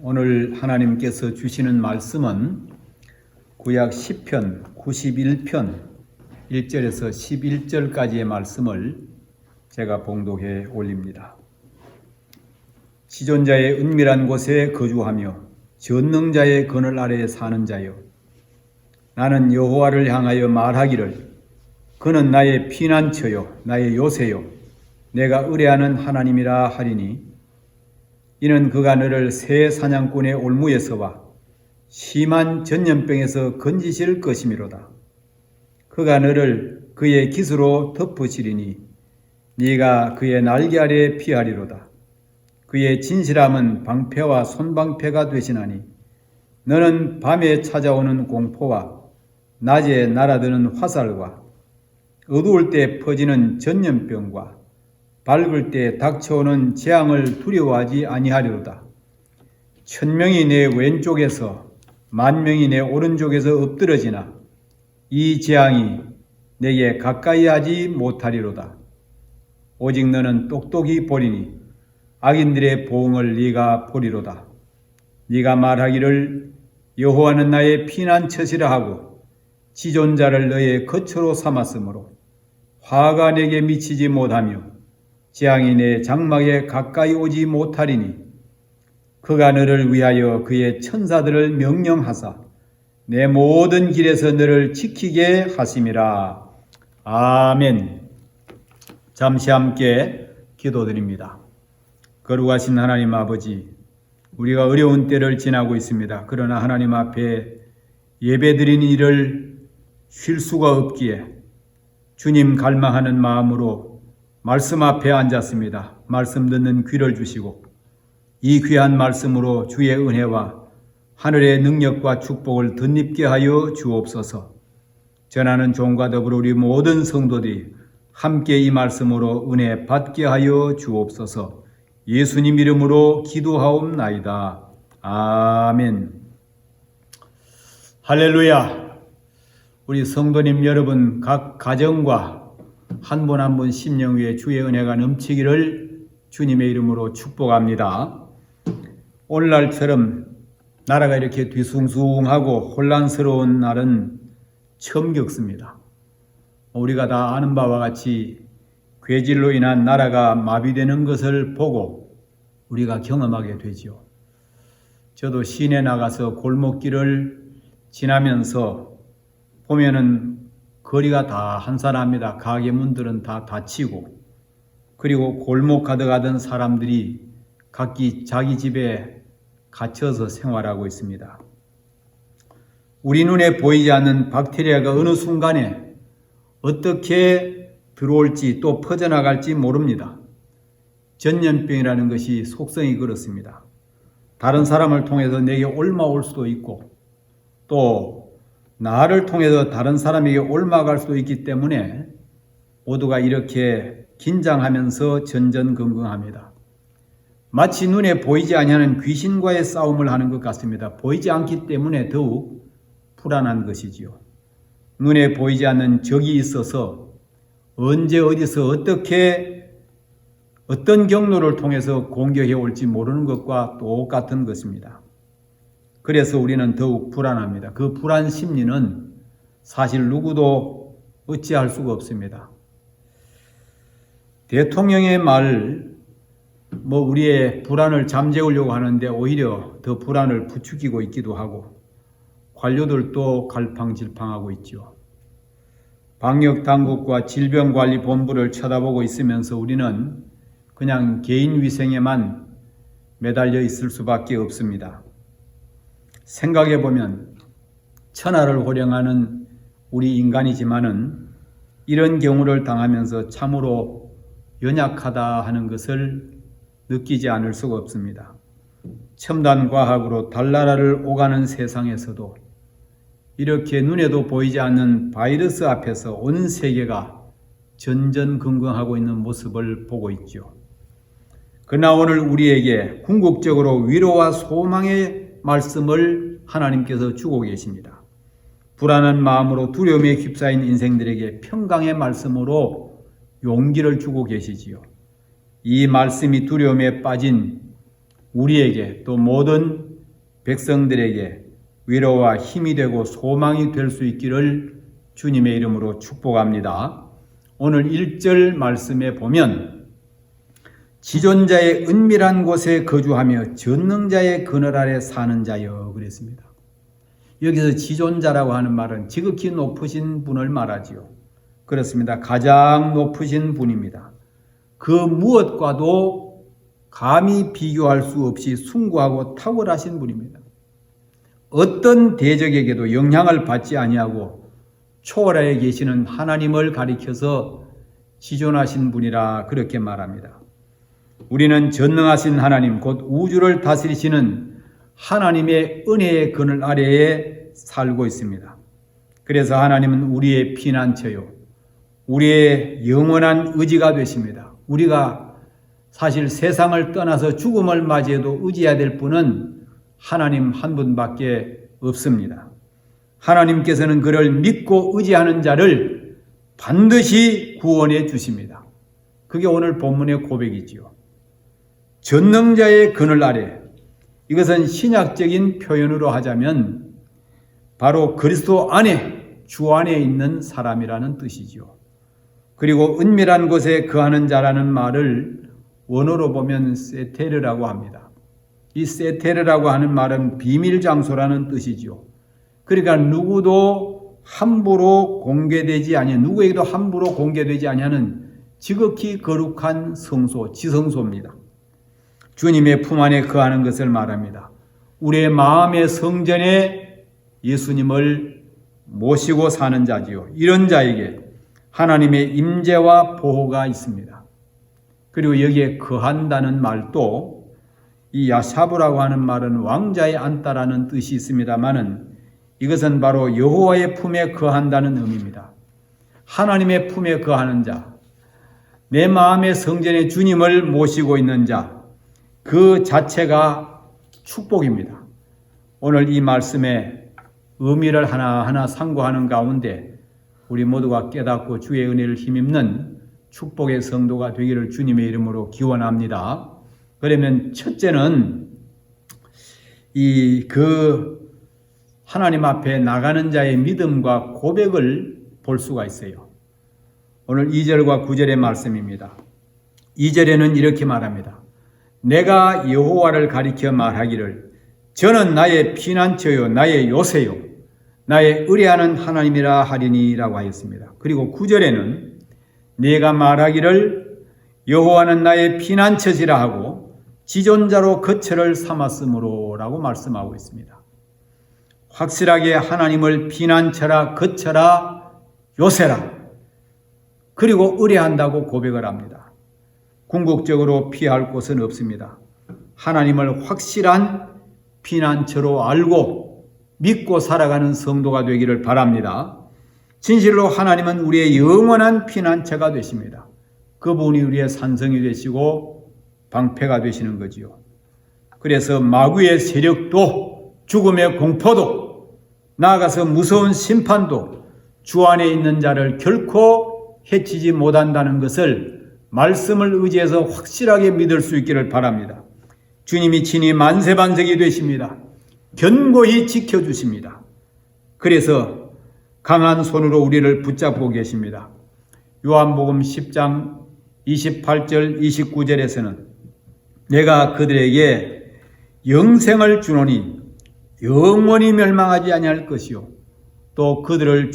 오늘 하나님께서 주시는 말씀은 구약 10편 91편 1절에서 11절까지의 말씀을 제가 봉독해 올립니다. 지존자의 은밀한 곳에 거주하며 전능자의 그늘 아래에 사는 자여, 나는 여호와를 향하여 말하기를 그는 나의 피난처요 나의 요새요 내가 의뢰하는 하나님이라 하리니, 이는 그가 너를 새 사냥꾼의 올무에서와 심한 전염병에서 건지실 것이미로다. 그가 너를 그의 깃으로 덮으시리니 네가 그의 날개 아래 피하리로다. 그의 진실함은 방패와 손방패가 되시나니, 너는 밤에 찾아오는 공포와 낮에 날아드는 화살과 어두울 때 퍼지는 전염병과 밝을 때 닥쳐오는 재앙을 두려워하지 아니하리로다. 1000명이 내 왼쪽에서 10,000명이 내 오른쪽에서 엎드러지나 이 재앙이 내게 가까이 하지 못하리로다. 오직 너는 똑똑히 보리니 악인들의 보응을 네가 보리로다. 네가 말하기를 여호와는 나의 피난처시라 하고 지존자를 너의 거처로 삼았으므로 화가 내게 미치지 못하며 재앙이 내 장막에 가까이 오지 못하리니, 그가 너를 위하여 그의 천사들을 명령하사 내 모든 길에서 너를 지키게 하심이라. 아멘. 잠시 함께 기도드립니다. 거룩하신 하나님 아버지, 우리가 어려운 때를 지나고 있습니다. 그러나 하나님 앞에 예배드린 일을 쉴 수가 없기에 주님 갈망하는 마음으로 말씀 앞에 앉았습니다. 말씀 듣는 귀를 주시고 이 귀한 말씀으로 주의 은혜와 하늘의 능력과 축복을 덧입게 하여 주옵소서. 전하는 종과 더불어 우리 모든 성도들이 함께 이 말씀으로 은혜 받게 하여 주옵소서. 예수님 이름으로 기도하옵나이다. 아멘. 할렐루야. 우리 성도님 여러분, 각 가정과 한 분 한 분 심령 위에 주의 은혜가 넘치기를 주님의 이름으로 축복합니다. 오늘날처럼 나라가 이렇게 뒤숭숭하고 혼란스러운 날은 처음 겪습니다. 우리가 다 아는 바와 같이 괴질로 인한 나라가 마비되는 것을 보고 우리가 경험하게 되지요. 저도 시내 나가서 골목길을 지나면서 보면은 거리가 다 한산합니다. 가게 문들은 다 닫히고, 그리고 골목 가득하던 사람들이 각기 자기 집에 갇혀서 생활하고 있습니다. 우리 눈에 보이지 않는 박테리아가 어느 순간에 어떻게 들어올지 또 퍼져나갈지 모릅니다. 전염병이라는 것이 속성이 그렇습니다. 다른 사람을 통해서 내게 옮아올 수도 있고, 또 나를 통해서 다른 사람에게 옮아갈 수도 있기 때문에 모두가 이렇게 긴장하면서 전전긍긍합니다. 마치 눈에 보이지 아니하는 귀신과의 싸움을 하는 것 같습니다. 보이지 않기 때문에 더욱 불안한 것이지요. 눈에 보이지 않는 적이 있어서 언제 어디서 어떻게 어떤 경로를 통해서 공격해 올지 모르는 것과 똑같은 것입니다. 그래서 우리는 더욱 불안합니다. 그 불안 심리는 사실 누구도 어찌할 수가 없습니다. 대통령의 말, 우리의 불안을 잠재우려고 하는데 오히려 더 불안을 부추기고 있기도 하고, 관료들도 갈팡질팡하고 있죠. 방역당국과 질병관리본부를 쳐다보고 있으면서 우리는 그냥 개인 위생에만 매달려 있을 수밖에 없습니다. 생각해보면 천하를 호령하는 우리 인간이지만은 이런 경우를 당하면서 참으로 연약하다 하는 것을 느끼지 않을 수가 없습니다. 첨단 과학으로 달나라를 오가는 세상에서도 이렇게 눈에도 보이지 않는 바이러스 앞에서 온 세계가 전전긍긍하고 있는 모습을 보고 있죠. 그러나 오늘 우리에게 궁극적으로 위로와 소망의 말씀을 하나님께서 주고 계십니다. 불안한 마음으로 두려움에 휩싸인 인생들에게 평강의 말씀으로 용기를 주고 계시지요. 이 말씀이 두려움에 빠진 우리에게 또 모든 백성들에게 위로와 힘이 되고 소망이 될 수 있기를 주님의 이름으로 축복합니다. 오늘 1절 말씀에 보면 지존자의 은밀한 곳에 거주하며 전능자의 그늘 아래 사는 자여 그랬습니다. 여기서 지존자라고 하는 말은 지극히 높으신 분을 말하지요. 그렇습니다. 가장 높으신 분입니다. 그 무엇과도 감히 비교할 수 없이 숭고하고 탁월하신 분입니다. 어떤 대적에게도 영향을 받지 아니하고 초월하에 계시는 하나님을 가리켜서 지존하신 분이라 그렇게 말합니다. 우리는 전능하신 하나님 곧 우주를 다스리시는 하나님의 은혜의 그늘 아래에 살고 있습니다. 그래서 하나님은 우리의 피난처요, 우리의 영원한 의지가 되십니다. 우리가 사실 세상을 떠나서 죽음을 맞이해도 의지해야 될 분은 하나님 한 분밖에 없습니다. 하나님께서는 그를 믿고 의지하는 자를 반드시 구원해 주십니다. 그게 오늘 본문의 고백이지요. 전능자의 그늘 아래, 이것은 신약적인 표현으로 하자면 바로 그리스도 안에, 주 안에 있는 사람이라는 뜻이지요. 그리고 은밀한 곳에 거하는 자라는 말을 원어로 보면 세테르라고 합니다. 이 세테르라고 하는 말은 비밀 장소라는 뜻이지요. 그러니까 누구도 함부로 공개되지 아니하는, 누구에게도 함부로 공개되지 아니하는 지극히 거룩한 성소, 지성소입니다. 주님의 품 안에 거하는 것을 말합니다. 우리의 마음의 성전에 예수님을 모시고 사는 자지요. 이런 자에게 하나님의 임재와 보호가 있습니다. 그리고 여기에 거한다는 말도 이 야샤브라고 하는 말은 왕자에 앉다라는 뜻이 있습니다마는 이것은 바로 여호와의 품에 거한다는 의미입니다. 하나님의 품에 거하는 자, 내 마음의 성전에 주님을 모시고 있는 자, 그 자체가 축복입니다. 오늘 이 말씀의 의미를 하나하나 상고하는 가운데 우리 모두가 깨닫고 주의 은혜를 힘입는 축복의 성도가 되기를 주님의 이름으로 기원합니다. 그러면 첫째는 하나님 앞에 나가는 자의 믿음과 고백을 볼 수가 있어요. 오늘 2절과 9절의 말씀입니다. 2절에는 이렇게 말합니다. 내가 여호와를 가리켜 말하기를 저는 나의 피난처요 나의 요새요 나의 의뢰하는 하나님이라 하리니라고 하였습니다. 그리고 9절에는 내가 말하기를 여호와는 나의 피난처지라 하고 지존자로 거처를 삼았으므로 라고 말씀하고 있습니다. 확실하게 하나님을 피난처라, 거처라, 요새라, 그리고 의뢰한다고 고백을 합니다. 궁극적으로 피할 곳은 없습니다. 하나님을 확실한 피난처로 알고 믿고 살아가는 성도가 되기를 바랍니다. 진실로 하나님은 우리의 영원한 피난처가 되십니다. 그분이 우리의 산성이 되시고 방패가 되시는 거지요. 그래서 마귀의 세력도 죽음의 공포도 나아가서 무서운 심판도 주 안에 있는 자를 결코 해치지 못한다는 것을 말씀을 의지해서 확실하게 믿을 수 있기를 바랍니다. 주님이 친히 만세반석이 되십니다. 견고히 지켜주십니다. 그래서 강한 손으로 우리를 붙잡고 계십니다. 요한복음 10장 28절 29절에서는 내가 그들에게 영생을 주노니 영원히 멸망하지 아니할 것이요 또 그들을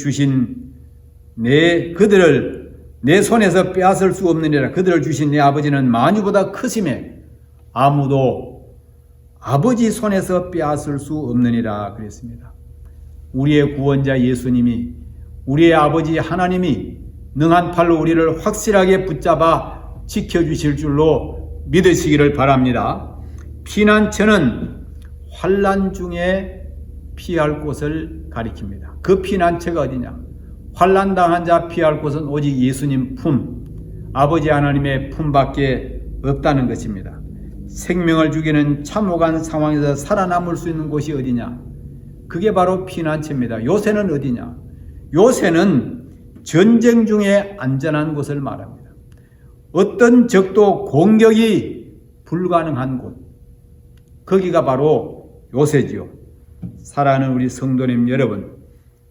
내 손에서 빼앗을 수 없느니라. 그들을 주신 내 아버지는 만유보다 크심에 아무도 아버지 손에서 빼앗을 수 없느니라 그랬습니다. 우리의 구원자 예수님이, 우리의 아버지 하나님이 능한 팔로 우리를 확실하게 붙잡아 지켜주실 줄로 믿으시기를 바랍니다. 피난처는 환난 중에 피할 곳을 가리킵니다. 그 피난처가 어디냐? 환난당한 자 피할 곳은 오직 예수님 품, 아버지 하나님의 품밖에 없다는 것입니다. 생명을 죽이는 참혹한 상황에서 살아남을 수 있는 곳이 어디냐? 그게 바로 피난처입니다. 요새는 어디냐? 요새는 전쟁 중에 안전한 곳을 말합니다. 어떤 적도 공격이 불가능한 곳, 거기가 바로 요새지요. 사랑하는 우리 성도님 여러분,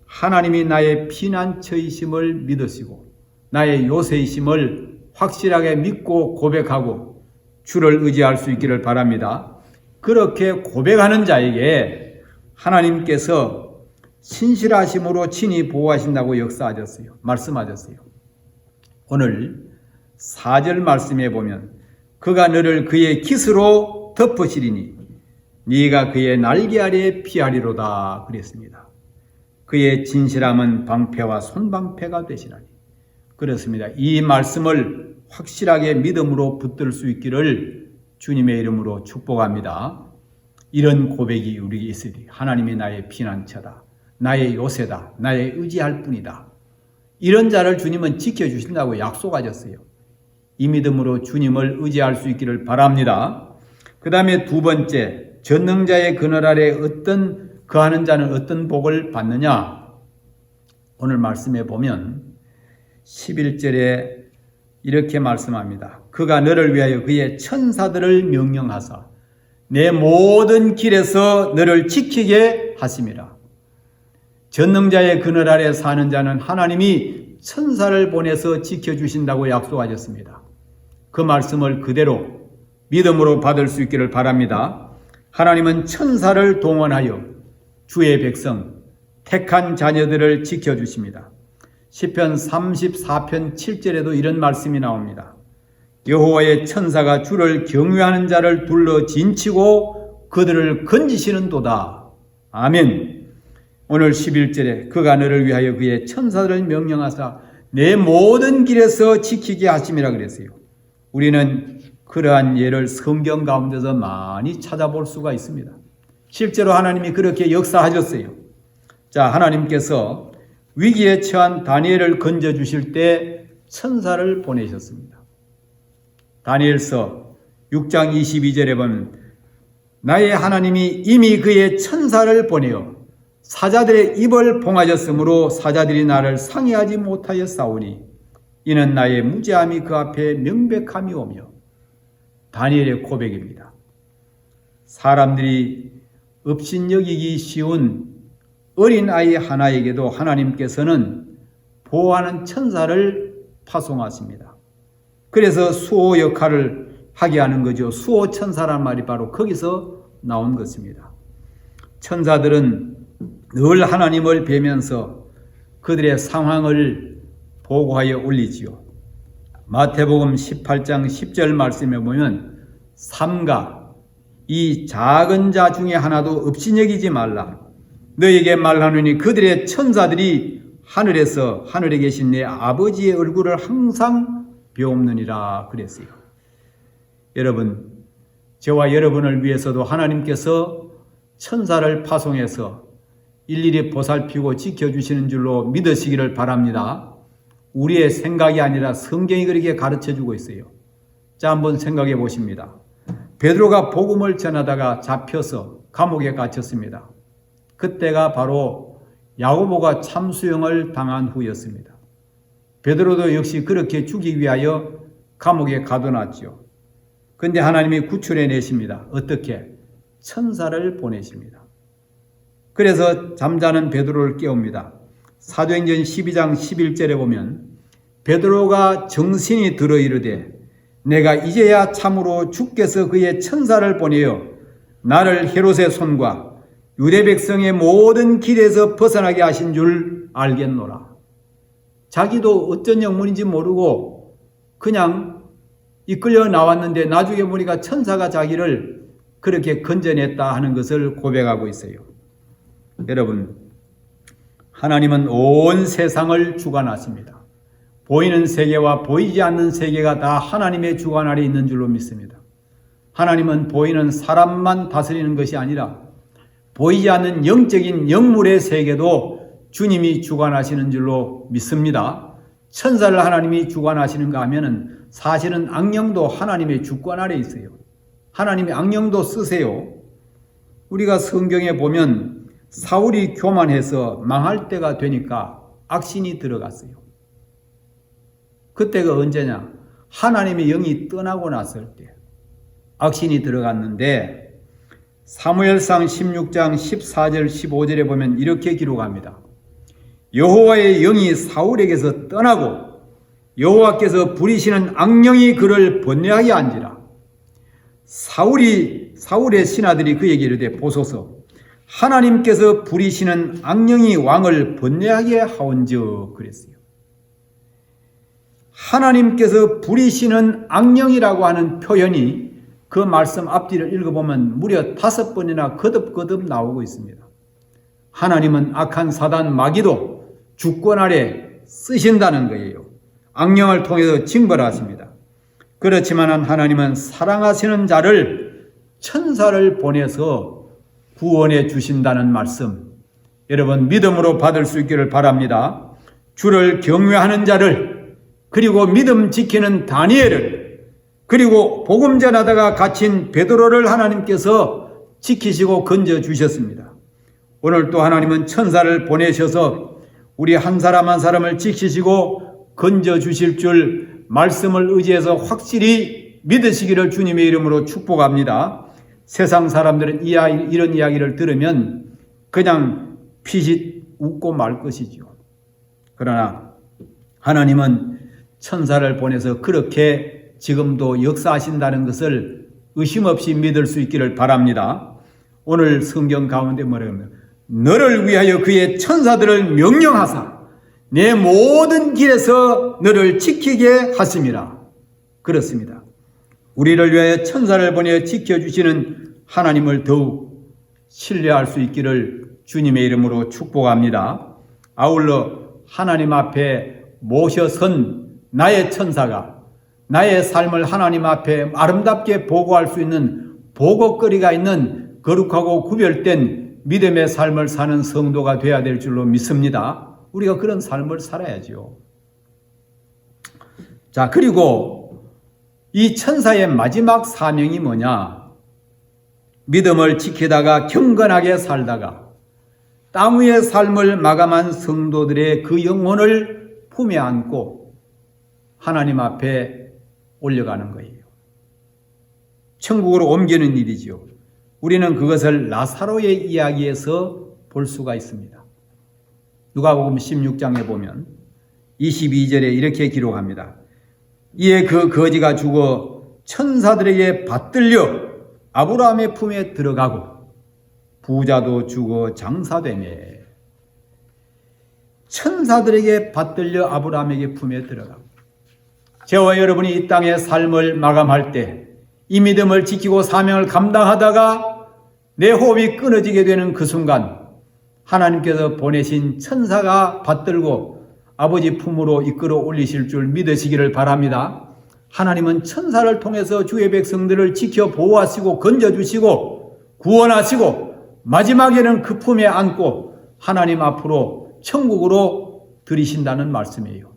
하나님이 나의 피난처이심을 믿으시고 나의 요새이심을 확실하게 믿고 고백하고 주를 의지할 수 있기를 바랍니다. 그렇게 고백하는 자에게 하나님께서 신실하심으로 친히 보호하신다고 역사하셨어요. 말씀하셨어요. 오늘 4절 말씀에 보면 그가 너를 그의 깃으로 덮으시리니 네가 그의 날개 아래에 피하리로다 그랬습니다. 그의 진실함은 방패와 손방패가 되시나니. 그렇습니다. 이 말씀을 확실하게 믿음으로 붙들 수 있기를 주님의 이름으로 축복합니다. 이런 고백이 우리에게 있으리. 하나님이 나의 피난처다. 나의 요새다. 나의 의지할 뿐이다. 이런 자를 주님은 지켜주신다고 약속하셨어요. 이 믿음으로 주님을 의지할 수 있기를 바랍니다. 그 다음에 두 번째, 전능자의 그늘 아래 거하는 자는 어떤 복을 받느냐? 오늘 말씀에 보면 11절에 이렇게 말씀합니다. 그가 너를 위하여 그의 천사들을 명령하사 내 모든 길에서 너를 지키게 하심이라. 전능자의 그늘 아래 사는 자는 하나님이 천사를 보내서 지켜주신다고 약속하셨습니다. 그 말씀을 그대로 믿음으로 받을 수 있기를 바랍니다. 하나님은 천사를 동원하여 주의 백성, 택한 자녀들을 지켜주십니다. 시편 34편 7절에도 이런 말씀이 나옵니다. 여호와의 천사가 주를 경외하는 자를 둘러 진치고 그들을 건지시는 도다. 아멘. 오늘 11절에 그가 너를 위하여 그의 천사들을 명령하사 내 모든 길에서 지키게 하심이라 그랬어요. 우리는 그러한 예를 성경 가운데서 많이 찾아볼 수가 있습니다. 실제로 하나님이 그렇게 역사하셨어요. 자, 하나님께서 위기에 처한 다니엘을 건져주실 때 천사를 보내셨습니다. 다니엘서 6장 22절에 보면 나의 하나님이 이미 그의 천사를 보내어 사자들의 입을 봉하셨으므로 사자들이 나를 상해하지 못하여 싸우니 이는 나의 무죄함이 그 앞에 명백함이 오며. 다니엘의 고백입니다. 사람들이 업신여기기 쉬운 어린아이 하나에게도 하나님께서는 보호하는 천사를 파송하십니다. 그래서 수호 역할을 하게 하는 거죠. 수호 천사란 말이 바로 거기서 나온 것입니다. 천사들은 늘 하나님을 뵈면서 그들의 상황을 보고하여 올리지요. 마태복음 18장 10절 말씀에 보면 삼가 이 작은 자 중에 하나도 업신여기지 말라. 너에게 말하노니 그들의 천사들이 하늘에 계신 내 아버지의 얼굴을 항상 배옵느니라 그랬어요. 여러분, 저와 여러분을 위해서도 하나님께서 천사를 파송해서 일일이 보살피고 지켜주시는 줄로 믿으시기를 바랍니다. 우리의 생각이 아니라 성경이 그렇게 가르쳐주고 있어요. 자, 한번 생각해 보십니다. 베드로가 복음을 전하다가 잡혀서 감옥에 갇혔습니다. 그때가 바로 야고보가 참수형을 당한 후였습니다. 베드로도 역시 그렇게 죽이기 위하여 감옥에 가둬놨죠. 그런데 하나님이 구출해 내십니다. 어떻게? 천사를 보내십니다. 그래서 잠자는 베드로를 깨웁니다. 사도행전 12장 11절에 보면 베드로가 정신이 들어 이르되 내가 이제야 참으로 주께서 그의 천사를 보내어 나를 헤롯의 손과 유대 백성의 모든 길에서 벗어나게 하신 줄 알겠노라. 자기도 어쩐 영문인지 모르고 그냥 이끌려 나왔는데 나중에 보니까 천사가 자기를 그렇게 건져냈다 하는 것을 고백하고 있어요. 여러분, 하나님은 온 세상을 주관하십니다. 보이는 세계와 보이지 않는 세계가 다 하나님의 주관 아래 있는 줄로 믿습니다. 하나님은 보이는 사람만 다스리는 것이 아니라 보이지 않는 영적인 영물의 세계도 주님이 주관하시는 줄로 믿습니다. 천사를 하나님이 주관하시는가 하면은 사실은 악령도 하나님의 주권 아래 있어요. 하나님이 악령도 쓰세요. 우리가 성경에 보면 사울이 교만해서 망할 때가 되니까 악신이 들어갔어요. 그때가 언제냐? 하나님의 영이 떠나고 났을 때 악신이 들어갔는데 사무엘상 16장 14절 15절에 보면 이렇게 기록합니다. 여호와의 영이 사울에게서 떠나고 여호와께서 부리시는 악령이 그를 번뇌하게 한지라. 사울의 신하들이 그에게 이르되 보소서 하나님께서 부리시는 악령이 왕을 번뇌하게 하온즉 그랬어요. 하나님께서 부리시는 악령이라고 하는 표현이 그 말씀 앞뒤를 읽어보면 무려 5번이나 거듭거듭 나오고 있습니다. 하나님은 악한 사단 마귀도 주권 아래 쓰신다는 거예요. 악령을 통해서 징벌하십니다. 그렇지만 하나님은 사랑하시는 자를 천사를 보내서 구원해 주신다는 말씀, 여러분 믿음으로 받을 수 있기를 바랍니다. 주를 경외하는 자를, 그리고 믿음 지키는 다니엘을, 그리고 복음 전하다가 갇힌 베드로를 하나님께서 지키시고 건져 주셨습니다. 오늘 또 하나님은 천사를 보내셔서 우리 한 사람 한 사람을 지키시고 건져 주실 줄 말씀을 의지해서 확실히 믿으시기를 주님의 이름으로 축복합니다. 세상 사람들은 이런 이야기를 들으면 그냥 피식 웃고 말 것이죠. 그러나 하나님은 천사를 보내서 그렇게 지금도 역사하신다는 것을 의심 없이 믿을 수 있기를 바랍니다. 오늘 성경 가운데 뭐라고 하면 너를 위하여 그의 천사들을 명령하사 내 모든 길에서 너를 지키게 하심이라. 그렇습니다. 우리를 위하여 천사를 보내 지켜주시는 하나님을 더욱 신뢰할 수 있기를 주님의 이름으로 축복합니다. 아울러 하나님 앞에 모셔선 나의 천사가 나의 삶을 하나님 앞에 아름답게 보고할 수 있는 보고거리가 있는 거룩하고 구별된 믿음의 삶을 사는 성도가 되어야 될 줄로 믿습니다. 우리가 그런 삶을 살아야죠. 자, 그리고 이 천사의 마지막 사명이 뭐냐? 믿음을 지키다가 경건하게 살다가 땅 위의 삶을 마감한 성도들의 그 영혼을 품에 안고 하나님 앞에 올려가는 거예요. 천국으로 옮기는 일이죠. 우리는 그것을 라사로의 이야기에서 볼 수가 있습니다. 누가복음 16장에 보면 22절에 이렇게 기록합니다. 이에 그 거지가 죽어 천사들에게 받들려 아브라함의 품에 들어가고 부자도 죽어 장사되매. 천사들에게 받들려 아브라함에게 품에 들어가고, 저와 여러분이 이 땅의 삶을 마감할 때 이 믿음을 지키고 사명을 감당하다가 내 호흡이 끊어지게 되는 그 순간 하나님께서 보내신 천사가 받들고 아버지 품으로 이끌어 올리실 줄 믿으시기를 바랍니다. 하나님은 천사를 통해서 주의 백성들을 지켜 보호하시고 건져주시고 구원하시고 마지막에는 그 품에 안고 하나님 앞으로 천국으로 들이신다는 말씀이에요.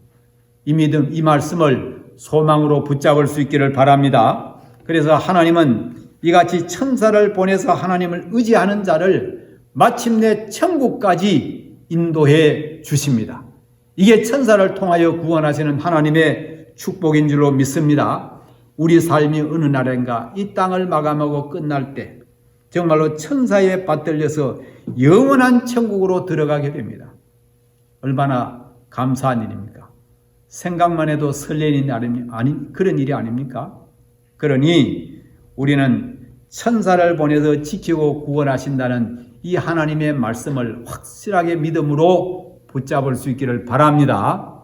이 믿음, 이 말씀을 소망으로 붙잡을 수 있기를 바랍니다. 그래서 하나님은 이같이 천사를 보내서 하나님을 의지하는 자를 마침내 천국까지 인도해 주십니다. 이게 천사를 통하여 구원하시는 하나님의 축복인 줄로 믿습니다. 우리 삶이 어느 날인가 이 땅을 마감하고 끝날 때 정말로 천사에 받들려서 영원한 천국으로 들어가게 됩니다. 얼마나 감사한 일입니까? 생각만 해도 설레는 그런 일이 아닙니까? 그러니 우리는 천사를 보내서 지키고 구원하신다는 이 하나님의 말씀을 확실하게 믿음으로 붙잡을 수 있기를 바랍니다.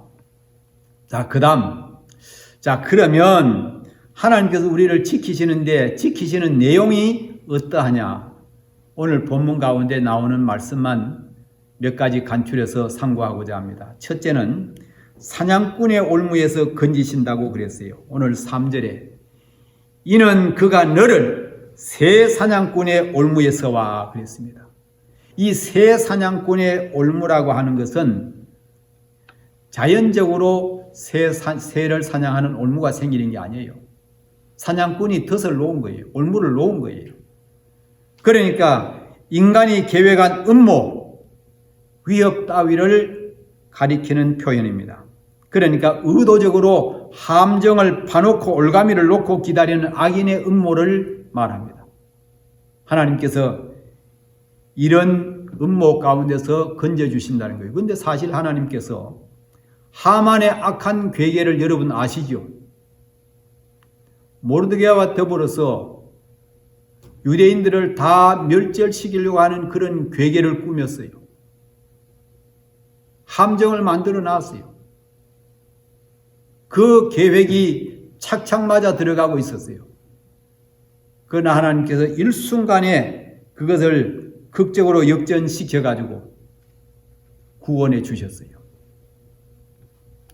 자, 그러면 하나님께서 우리를 지키시는데 지키시는 내용이 어떠하냐? 오늘 본문 가운데 나오는 말씀만 몇 가지 간추려서 상고하고자 합니다. 첫째는 사냥꾼의 올무에서 건지신다고 그랬어요. 오늘 3절에 이는 그가 너를 새 사냥꾼의 올무에서와 그랬습니다. 이 새 사냥꾼의 올무라고 하는 것은 자연적으로 새를 사냥하는 올무가 생기는 게 아니에요. 사냥꾼이 덫을 놓은 거예요. 올무를 놓은 거예요. 그러니까 인간이 계획한 음모, 위협 따위를 가리키는 표현입니다. 그러니까 의도적으로 함정을 파놓고 올가미를 놓고 기다리는 악인의 음모를 말합니다. 하나님께서 이런 음모 가운데서 건져주신다는 거예요. 그런데 사실 하나님께서 하만의 악한 괴계를 여러분 아시죠? 모르드게와 더불어서 유대인들을 다 멸절시키려고 하는 그런 괴계를 꾸몄어요. 함정을 만들어 놨어요. 그 계획이 착착 맞아 들어가고 있었어요. 그러나 하나님께서 일순간에 그것을 극적으로 역전시켜가지고 구원해 주셨어요.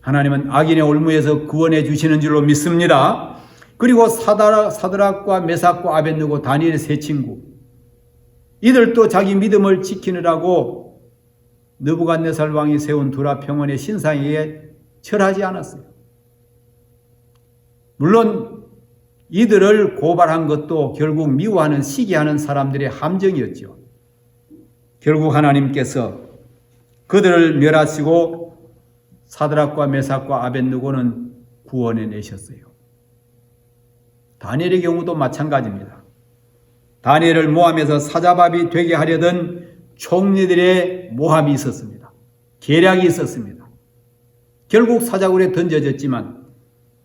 하나님은 악인의 올무에서 구원해 주시는 줄로 믿습니다. 그리고 사드락과 메삭과 아벳느고 다니엘의 세 친구, 이들도 자기 믿음을 지키느라고 느부갓네살 왕이 세운 두라 평원의 신상에게 절하지 않았어요. 물론 이들을 고발한 것도 결국 미워하는 시기하는 사람들의 함정이었죠. 결국 하나님께서 그들을 멸하시고 사드락과 메삭과 아벳느고는 구원해 내셨어요. 다니엘의 경우도 마찬가지입니다. 다니엘을 모함해서 사자밥이 되게 하려던 총리들의 모함이 있었습니다. 계략이 있었습니다. 결국 사자굴에 던져졌지만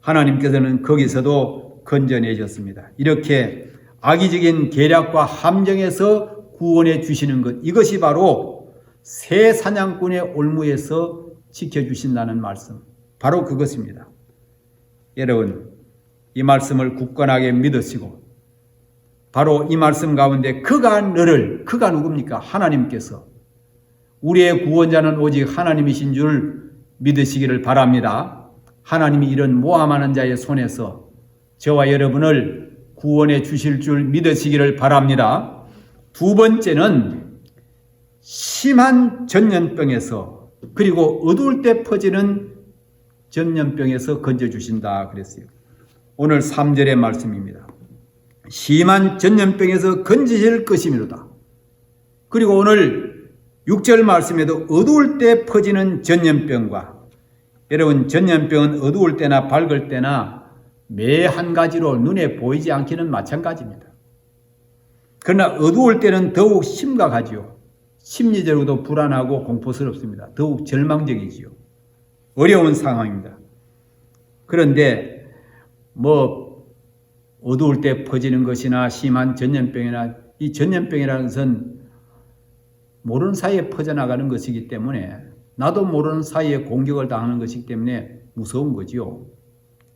하나님께서는 거기서도 건져내셨습니다. 이렇게 악의적인 계략과 함정에서 구원해 주시는 것, 이것이 바로 새 사냥꾼의 올무에서 지켜주신다는 말씀, 바로 그것입니다. 여러분, 이 말씀을 굳건하게 믿으시고 바로 이 말씀 가운데 그가 누굽니까? 하나님께서 우리의 구원자는 오직 하나님이신 줄 믿으시기를 바랍니다. 하나님이 이런 모함하는 자의 손에서 저와 여러분을 구원해 주실 줄 믿으시기를 바랍니다. 두 번째는 심한 전염병에서, 그리고 어두울 때 퍼지는 전염병에서 건져주신다 그랬어요. 오늘 3절의 말씀입니다. 심한 전염병에서 건지실 것이미로다. 그리고 오늘 6절 말씀에도 어두울 때 퍼지는 전염병과, 여러분, 전염병은 어두울 때나 밝을 때나 매 한 가지로 눈에 보이지 않기는 마찬가지입니다. 그러나 어두울 때는 더욱 심각하지요. 심리적으로도 불안하고 공포스럽습니다. 더욱 절망적이지요. 어려운 상황입니다. 그런데 어두울 때 퍼지는 것이나 심한 전염병이나, 이 전염병이라는 것은 모르는 사이에 퍼져나가는 것이기 때문에, 나도 모르는 사이에 공격을 당하는 것이기 때문에 무서운 거지요.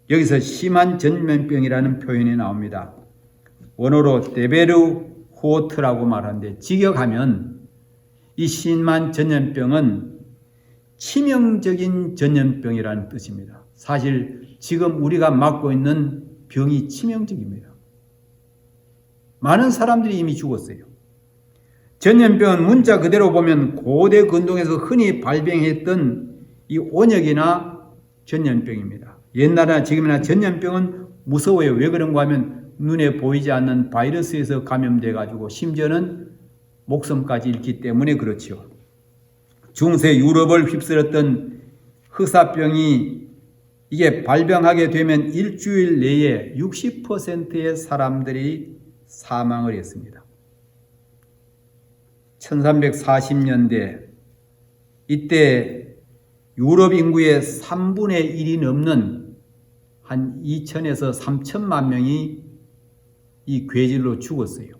여기서 심한 전염병이라는 표현이 나옵니다. 원어로 데베르 호트라고 말하는데, 직역하면 이 심한 전염병은 치명적인 전염병이라는 뜻입니다. 사실 지금 우리가 맡고 있는 병이 치명적입니다. 많은 사람들이 이미 죽었어요. 전염병은 문자 그대로 보면 고대 근동에서 흔히 발병했던 이 온역이나 전염병입니다. 옛날이나 지금이나 전염병은 무서워요. 왜 그런가 하면 눈에 보이지 않는 바이러스에서 감염돼 가지고 심지어는 목숨까지 잃기 때문에 그렇죠. 중세 유럽을 휩쓸었던 흑사병이 이게 발병하게 되면 일주일 내에 60%의 사람들이 사망을 했습니다. 1340년대 이때 유럽 인구의 3분의 1이 넘는 한 2천에서 3천만 명이 이 괴질로 죽었어요.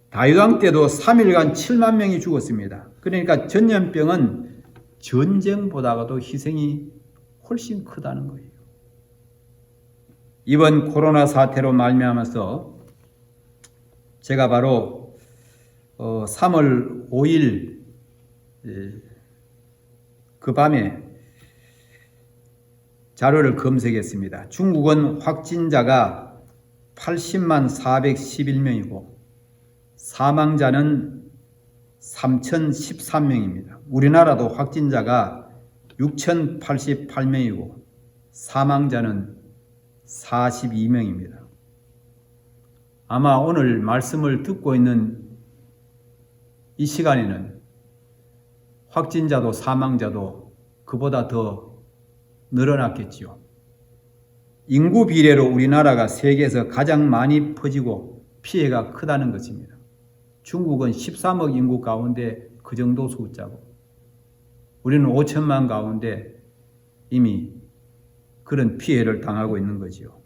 다유당 때도 3일간 7만 명이 죽었습니다. 그러니까 전염병은 전쟁보다도 희생이 훨씬 크다는 거예요. 이번 코로나 사태로 말미암아서 제가 바로 3월 5일 그 밤에 자료를 검색했습니다. 중국은 확진자가 80만 411명이고 사망자는 3,013명입니다. 우리나라도 확진자가 6,088명이고 사망자는 42명입니다. 아마 오늘 말씀을 듣고 있는 이 시간에는 확진자도 사망자도 그보다 더 늘어났겠지요. 인구 비례로 우리나라가 세계에서 가장 많이 퍼지고 피해가 크다는 것입니다. 중국은 13억 인구 가운데 그 정도 숫자고 우리는 5천만 가운데 이미 그런 피해를 당하고 있는 거지요.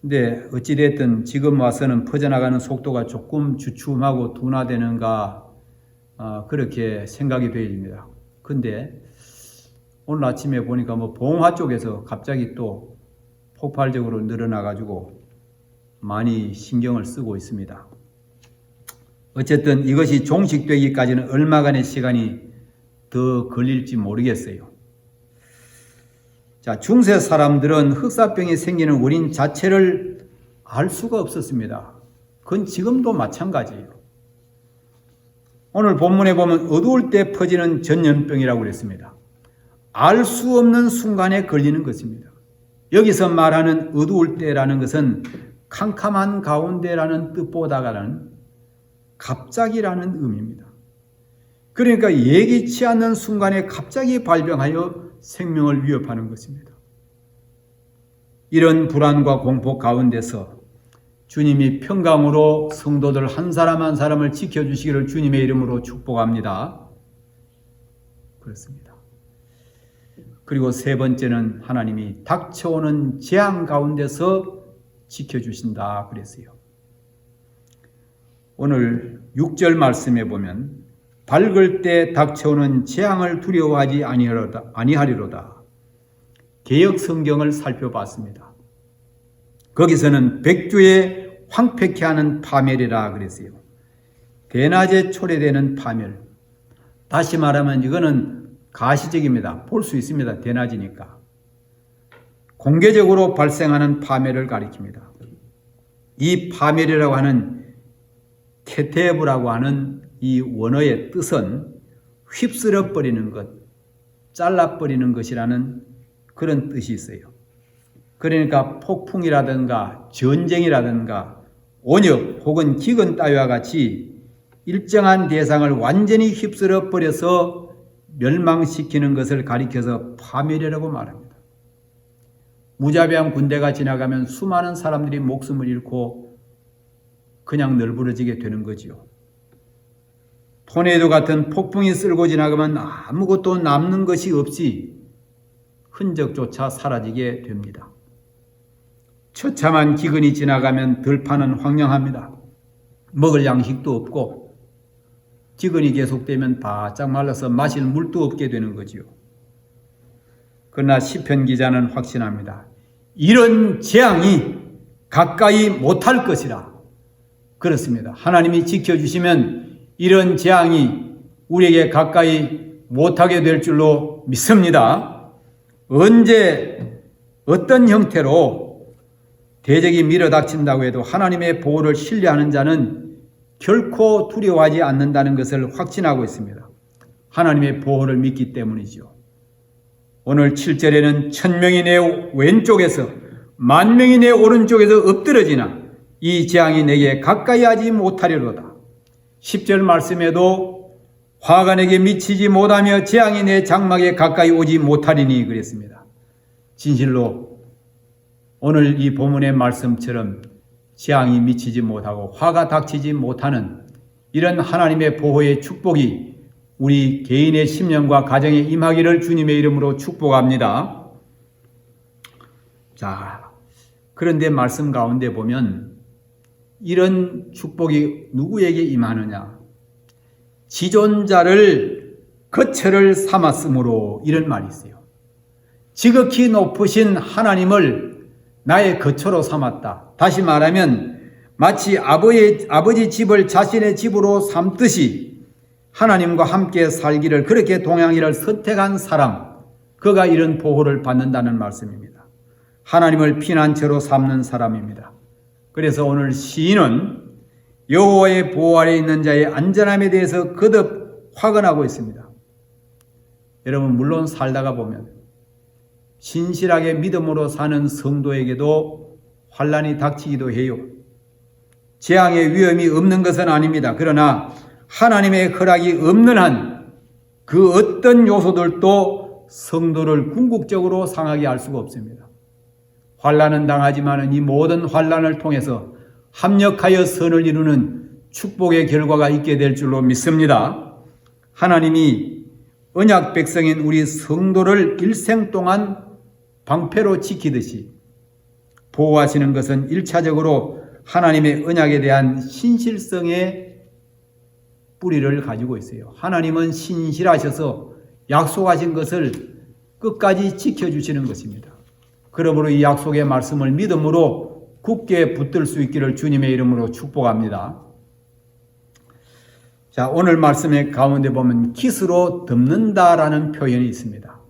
근데 어찌됐든 지금 와서는 퍼져나가는 속도가 조금 주춤하고 둔화되는가 그렇게 생각이 되어집니다. 근데 오늘 아침에 보니까 봉화 쪽에서 갑자기 또 폭발적으로 늘어나가지고 많이 신경을 쓰고 있습니다. 어쨌든 이것이 종식되기까지는 얼마간의 시간이 더 걸릴지 모르겠어요. 자, 중세 사람들은 흑사병이 생기는 원인 자체를 알 수가 없었습니다. 그건 지금도 마찬가지예요. 오늘 본문에 보면 어두울 때 퍼지는 전염병이라고 그랬습니다. 알 수 없는 순간에 걸리는 것입니다. 여기서 말하는 어두울 때라는 것은 캄캄한 가운데라는 뜻보다는 갑자기라는 의미입니다. 그러니까 예기치 않는 순간에 갑자기 발병하여 생명을 위협하는 것입니다. 이런 불안과 공포 가운데서 주님이 평강으로 성도들 한 사람 한 사람을 지켜주시기를 주님의 이름으로 축복합니다. 그렇습니다. 그리고 세 번째는 하나님이 닥쳐오는 재앙 가운데서 지켜주신다 그랬어요. 오늘 6절 말씀에 보면 밝을 때 닥쳐오는 재앙을 두려워하지 아니하리로다. 개역 성경을 살펴봤습니다. 거기서는 백주에 황폐케 하는 파멸이라 그랬어요. 대낮에 초래되는 파멸. 다시 말하면 이거는 가시적입니다. 볼 수 있습니다. 대낮이니까. 공개적으로 발생하는 파멸을 가리킵니다. 이 파멸이라고 하는 케테브라고 하는 이 원어의 뜻은 휩쓸어 버리는 것, 잘라버리는 것이라는 그런 뜻이 있어요. 그러니까 폭풍이라든가 전쟁이라든가 온역 혹은 기근 따위와 같이 일정한 대상을 완전히 휩쓸어 버려서 멸망시키는 것을 가리켜서 파멸이라고 말합니다. 무자비한 군대가 지나가면 수많은 사람들이 목숨을 잃고 그냥 널브러지게 되는 거지요. 토네이도 같은 폭풍이 쓸고 지나가면 아무것도 남는 것이 없이 흔적조차 사라지게 됩니다. 처참한 기근이 지나가면 들판은 황량합니다. 먹을 양식도 없고 기근이 계속되면 바짝 말라서 마실 물도 없게 되는 거지요. 그러나 시편 기자는 확신합니다. 이런 재앙이 가까이 못할 것이라. 그렇습니다. 하나님이 지켜주시면 이런 재앙이 우리에게 가까이 못하게 될 줄로 믿습니다. 언제 어떤 형태로 대적이 밀어닥친다고 해도 하나님의 보호를 신뢰하는 자는 결코 두려워하지 않는다는 것을 확신하고 있습니다. 하나님의 보호를 믿기 때문이죠. 오늘 7절에는 1000명이 내 왼쪽에서 10,000명이 내 오른쪽에서 엎드러지나 이 재앙이 내게 가까이 하지 못하리로다. 10절 말씀에도 화가 내게 미치지 못하며 재앙이 내 장막에 가까이 오지 못하리니 그랬습니다. 진실로 오늘 이 본문의 말씀처럼 재앙이 미치지 못하고 화가 닥치지 못하는 이런 하나님의 보호의 축복이 우리 개인의 심령과 가정에 임하기를 주님의 이름으로 축복합니다. 자, 그런데 말씀 가운데 보면 이런 축복이 누구에게 임하느냐? 지존자를 거처를 삼았으므로 이런 말이 있어요. 지극히 높으신 하나님을 나의 거처로 삼았다. 다시 말하면 마치 아버지 집을 자신의 집으로 삼듯이 하나님과 함께 살기를 그렇게 동행하기를 선택한 사람, 그가 이런 보호를 받는다는 말씀입니다. 하나님을 피난처로 삼는 사람입니다. 그래서 오늘 시인은 여호와의 보호 아래 있는 자의 안전함에 대해서 거듭 확언하고 있습니다. 여러분 물론 살다가 보면 신실하게 믿음으로 사는 성도에게도 환난이 닥치기도 해요. 재앙의 위험이 없는 것은 아닙니다. 그러나 하나님의 허락이 없는 한 그 어떤 요소들도 성도를 궁극적으로 상하게 할 수가 없습니다. 환난은 당하지만 이 모든 환난을 통해서 합력하여 선을 이루는 축복의 결과가 있게 될 줄로 믿습니다. 하나님이 언약 백성인 우리 성도를 일생 동안 방패로 지키듯이 보호하시는 것은 1차적으로 하나님의 언약에 대한 신실성의 뿌리를 가지고 있어요. 하나님은 신실하셔서 약속하신 것을 끝까지 지켜주시는 것입니다. 그러므로 이 약속의 말씀을 믿음으로 굳게 붙들 수 있기를 주님의 이름으로 축복합니다. 자, 오늘 말씀의 가운데 보면 깃으로 덮는다라는 표현이 있습니다.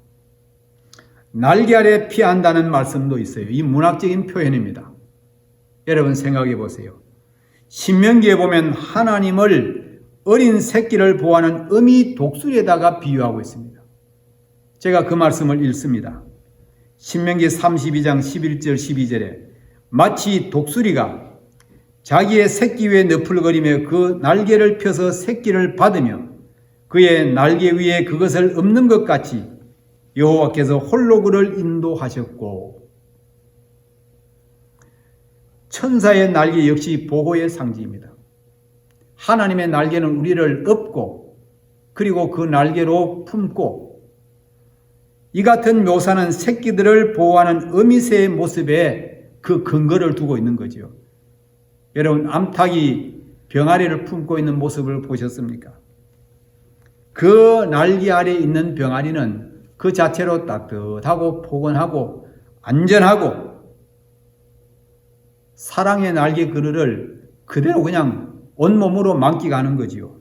날개 아래 피한다는 말씀도 있어요. 이 문학적인 표현입니다. 여러분 생각해 보세요. 신명기에 보면 하나님을 어린 새끼를 보호하는 어미 독수리에다가 비유하고 있습니다. 제가 그 말씀을 읽습니다. 신명기 32장 11절 12절에 마치 독수리가 자기의 새끼 위에 너풀거리며 그 날개를 펴서 새끼를 받으며 그의 날개 위에 그것을 엎는 것 같이 여호와께서 홀로 그를 인도하셨고, 천사의 날개 역시 보호의 상징입니다. 하나님의 날개는 우리를 업고 그리고 그 날개로 품고, 이 같은 묘사는 새끼들을 보호하는 어미새의 모습에 그 근거를 두고 있는 거죠. 여러분, 암탉이 병아리를 품고 있는 모습을 보셨습니까? 그 날개 아래에 있는 병아리는 그 자체로 따뜻하고 포근하고 안전하고 사랑의 날개 그늘을 그대로 그냥 온몸으로 만끽하는 거지요.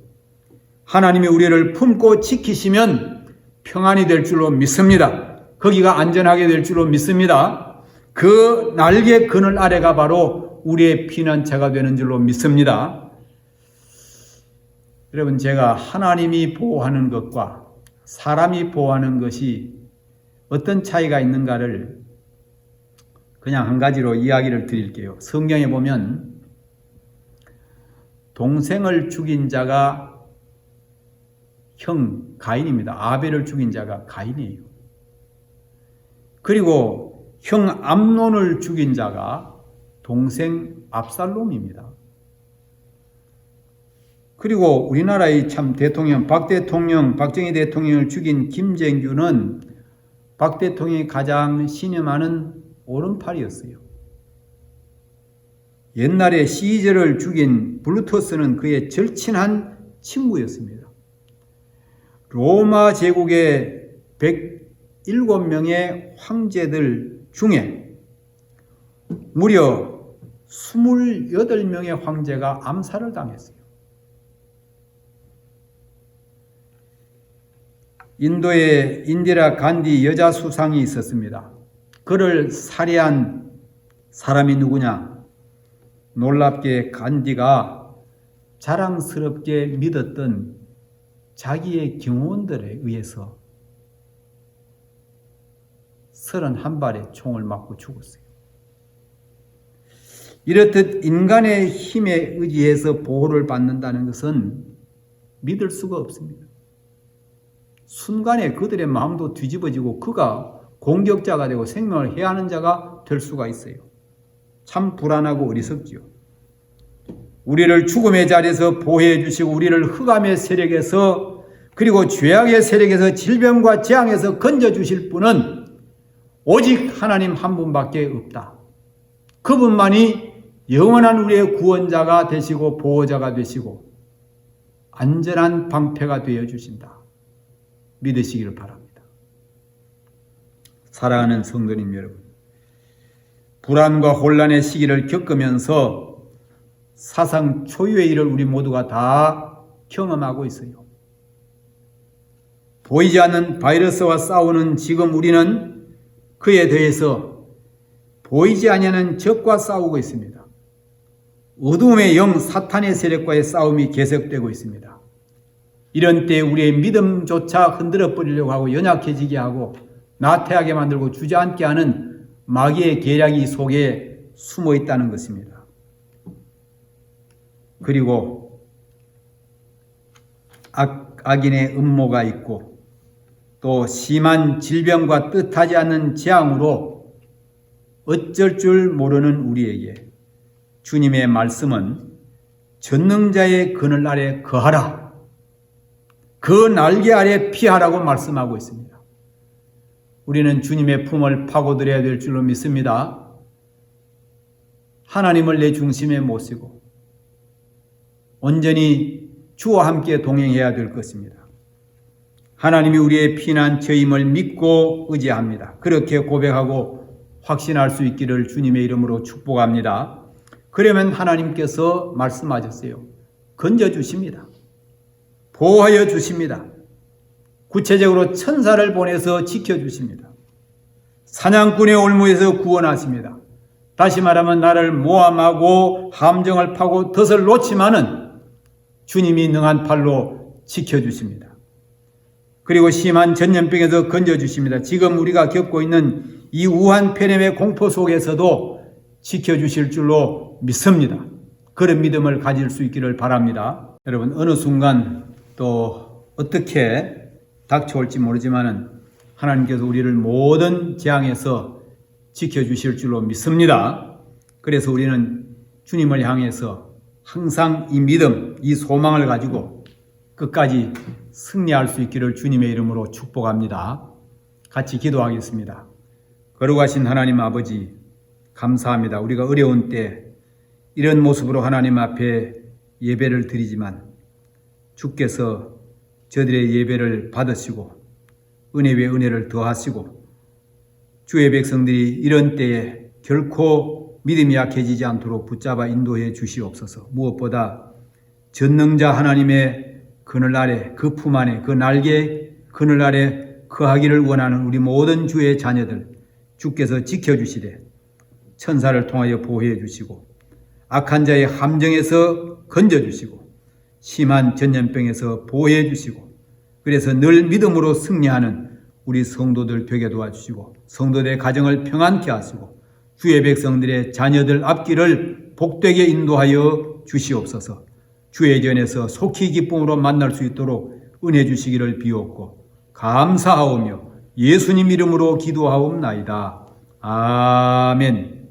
하나님이 우리를 품고 지키시면 평안이 될 줄로 믿습니다. 거기가 안전하게 될 줄로 믿습니다. 그 날개 그늘 아래가 바로 우리의 피난처가 되는 줄로 믿습니다. 여러분, 제가 하나님이 보호하는 것과 사람이 보호하는 것이 어떤 차이가 있는가를 그냥 한 가지로 이야기를 드릴게요. 성경에 보면 동생을 죽인 자가 형 가인입니다. 아벨을 죽인 자가 가인이에요. 그리고 형 암논을 죽인 자가 동생 압살롬입니다. 그리고 우리나라의 참 대통령 박정희 대통령을 죽인 김정규는 박 대통령이 가장 신임하는 오른팔이었어요. 옛날에 시저를 죽인 블루토스는 그의 절친한 친구였습니다. 로마 제국의 107명의 황제들 중에 무려 28명의 황제가 암살을 당했어요. 인도에 인디라 간디 여자 수상이 있었습니다. 그를 살해한 사람이 누구냐? 놀랍게 간디가 자랑스럽게 믿었던 자기의 경호원들에 의해서 31발의 총을 맞고 죽었어요. 이렇듯 인간의 힘에 의지해서 보호를 받는다는 것은 믿을 수가 없습니다. 순간에 그들의 마음도 뒤집어지고 그가 공격자가 되고 생명을 해하는 자가 될 수가 있어요. 참 불안하고 어리석지요. 우리를 죽음의 자리에서 보호해 주시고 우리를 흑암의 세력에서 그리고 죄악의 세력에서 질병과 재앙에서 건져주실 분은 오직 하나님 한 분밖에 없다. 그분만이 영원한 우리의 구원자가 되시고 보호자가 되시고 안전한 방패가 되어주신다. 믿으시기를 바랍니다. 사랑하는 성도님 여러분, 불안과 혼란의 시기를 겪으면서 사상 초유의 일을 우리 모두가 다 경험하고 있어요. 보이지 않는 바이러스와 싸우는 지금 우리는 그에 대해서 보이지 아니하는 적과 싸우고 있습니다. 어둠의 영 사탄의 세력과의 싸움이 계속되고 있습니다. 이런 때 우리의 믿음조차 흔들어 버리려고 하고 연약해지게 하고 나태하게 만들고 주저앉게 하는 마귀의 계략이 속에 숨어 있다는 것입니다. 그리고 악인의 음모가 있고 또 심한 질병과 뜻하지 않는 재앙으로 어쩔 줄 모르는 우리에게 주님의 말씀은 전능자의 그늘 아래 거하라, 그 날개 아래 피하라고 말씀하고 있습니다. 우리는 주님의 품을 파고들어야 될 줄로 믿습니다. 하나님을 내 중심에 모시고 온전히 주와 함께 동행해야 될 것입니다. 하나님이 우리의 피난처임을 믿고 의지합니다. 그렇게 고백하고 확신할 수 있기를 주님의 이름으로 축복합니다. 그러면 하나님께서 말씀하셨어요. 건져주십니다. 보호하여 주십니다. 구체적으로 천사를 보내서 지켜주십니다. 사냥꾼의 올무에서 구원하십니다. 다시 말하면 나를 모함하고 함정을 파고 덫을 놓지만은 주님이 능한 팔로 지켜주십니다. 그리고 심한 전염병에서 건져주십니다. 지금 우리가 겪고 있는 이 우한 폐렴의 공포 속에서도 지켜주실 줄로 믿습니다. 그런 믿음을 가질 수 있기를 바랍니다. 여러분, 어느 순간 또 어떻게 닥쳐올지 모르지만은 하나님께서 우리를 모든 재앙에서 지켜주실 줄로 믿습니다. 그래서 우리는 주님을 향해서 항상 이 믿음, 이 소망을 가지고 끝까지 승리할 수 있기를 주님의 이름으로 축복합니다. 같이 기도하겠습니다. 거룩하신 하나님 아버지, 감사합니다. 우리가 어려운 때 이런 모습으로 하나님 앞에 예배를 드리지만 주께서 저들의 예배를 받으시고 은혜 위에 은혜를 더하시고 주의 백성들이 이런 때에 결코 믿음이 약해지지 않도록 붙잡아 인도해 주시옵소서. 무엇보다 전능자 하나님의 그늘 아래, 그 품 안에, 그 날개 그늘 아래 거하기를 원하는 우리 모든 주의 자녀들 주께서 지켜주시되 천사를 통하여 보호해 주시고 악한 자의 함정에서 건져주시고 심한 전염병에서 보호해 주시고 그래서 늘 믿음으로 승리하는 우리 성도들 되게 도와주시고 성도들의 가정을 평안케 하시고 주의 백성들의 자녀들 앞길을 복되게 인도하여 주시옵소서. 주의 전에서 속히 기쁨으로 만날 수 있도록 은혜 주시기를 비옵고 감사하오며 예수님 이름으로 기도하옵나이다. 아멘.